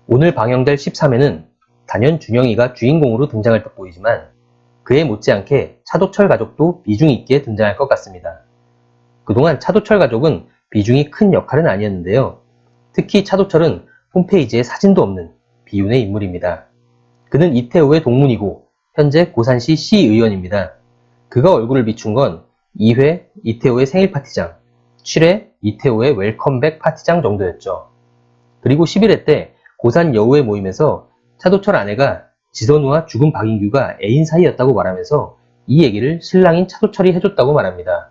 오늘 방영될 13회는 단연 준영이가 주인공으로 등장할 듯 보이지만 그에 못지않게 차도철 가족도 비중 있게 등장할 것 같습니다. 그동안 차도철 가족은 비중이 큰 역할은 아니었는데요. 특히 차도철은 홈페이지에 사진도 없는 비운의 인물입니다. 그는 이태호의 동문이고 현재 고산시 시의원입니다. 그가 얼굴을 비춘 건 2회 이태호의 생일 파티장, 7회 이태호의 웰컴백 파티장 정도였죠. 그리고 11회 때 고산 여우의 모임에서 차도철 아내가 지선우와 죽은 박인규가 애인 사이였다고 말하면서 이 얘기를 신랑인 차도철이 해줬다고 말합니다.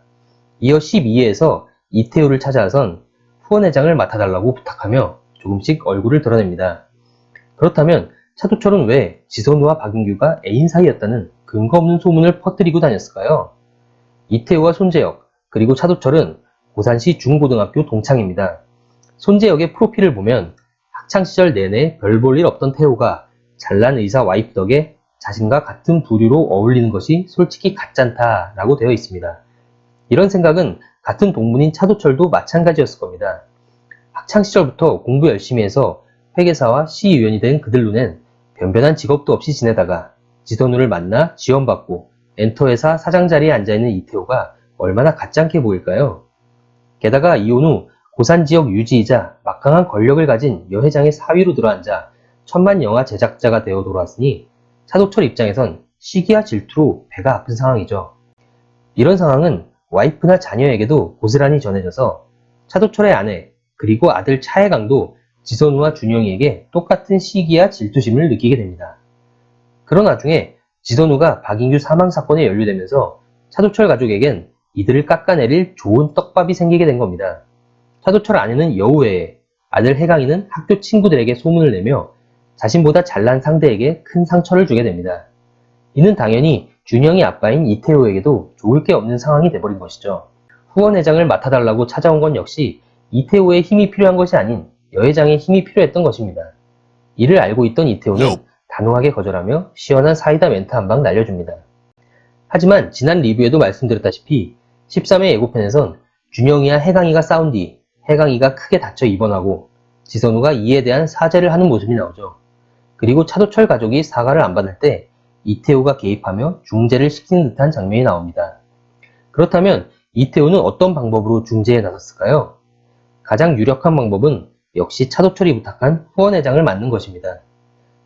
이어 12회에서 이태호를 찾아와선 후원회장을 맡아달라고 부탁하며 조금씩 얼굴을 드러냅니다. 그렇다면 차도철은 왜 지선우와 박인규가 애인 사이였다는 근거 없는 소문을 퍼뜨리고 다녔을까요? 이태호와 손재혁 그리고 차도철은 고산시 중고등학교 동창입니다. 손재혁의 프로필을 보면 학창시절 내내 별 볼 일 없던 태호가 잘난 의사 와이프 덕에 자신과 같은 부류로 어울리는 것이 솔직히 가짠다 라고 되어 있습니다. 이런 생각은 같은 동문인 차도철도 마찬가지였을 겁니다. 학창시절부터 공부 열심히 해서 회계사와 시의원이 된 그들 눈엔 변변한 직업도 없이 지내다가 지선우를 만나 지원받고 엔터회사 사장 자리에 앉아있는 이태호가 얼마나 가짠게 보일까요? 게다가 이혼 후 고산 지역 유지이자 막강한 권력을 가진 여회장의 사위로 들어앉아 천만 영화 제작자가 되어 돌아왔으니 차도철 입장에선 시기와 질투로 배가 아픈 상황이죠. 이런 상황은 와이프나 자녀에게도 고스란히 전해져서 차도철의 아내 그리고 아들 차혜강도 지선우와 준영이에게 똑같은 시기와 질투심을 느끼게 됩니다. 그런 와중에 지선우가 박인규 사망 사건에 연루되면서 차도철 가족에겐 이들을 깎아내릴 좋은 떡밥이 생기게 된 겁니다. 차도철 아내는 여우 외에 아들 혜강이는 학교 친구들에게 소문을 내며 자신보다 잘난 상대에게 큰 상처를 주게 됩니다. 이는 당연히 준영이 아빠인 이태호에게도 좋을 게 없는 상황이 돼버린 것이죠. 후원회장을 맡아달라고 찾아온 건 역시 이태호의 힘이 필요한 것이 아닌 여회장의 힘이 필요했던 것입니다. 이를 알고 있던 이태호는 단호하게 거절하며 시원한 사이다 멘트 한 방 날려줍니다. 하지만 지난 리뷰에도 말씀드렸다시피 13회 예고편에선 준영이와 혜강이가 싸운 뒤 혜강이가 크게 다쳐 입원하고 지선우가 이에 대한 사죄를 하는 모습이 나오죠. 그리고 차도철 가족이 사과를 안 받을 때 이태호가 개입하며 중재를 시키는 듯한 장면이 나옵니다. 그렇다면 이태호는 어떤 방법으로 중재에 나섰을까요? 가장 유력한 방법은 역시 차도철이 부탁한 후원회장을 맡는 것입니다.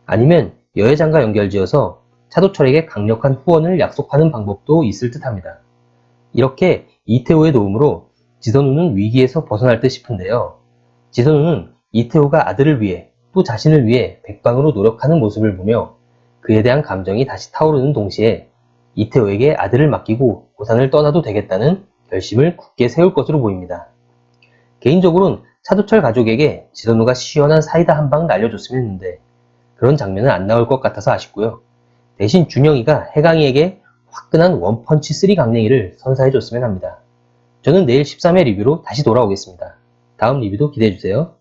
아니면 여회장과 연결지어서 차도철에게 강력한 후원을 약속하는 방법도 있을 듯합니다. 이렇게 이태호의 도움으로 지선우는 위기에서 벗어날 듯 싶은데요. 지선우는 이태호가 아들을 위해 또 자신을 위해 백방으로 노력하는 모습을 보며 그에 대한 감정이 다시 타오르는 동시에 이태호에게 아들을 맡기고 고산을 떠나도 되겠다는 결심을 굳게 세울 것으로 보입니다. 개인적으로는 차도철 가족에게 지선우가 시원한 사이다 한 방 날려줬으면 했는데 그런 장면은 안 나올 것 같아서 아쉽고요. 대신 준영이가 혜강이에게 화끈한 원펀치 3 강냉이를 선사해줬으면 합니다. 저는 내일 13회 리뷰로 다시 돌아오겠습니다. 다음 리뷰도 기대해주세요.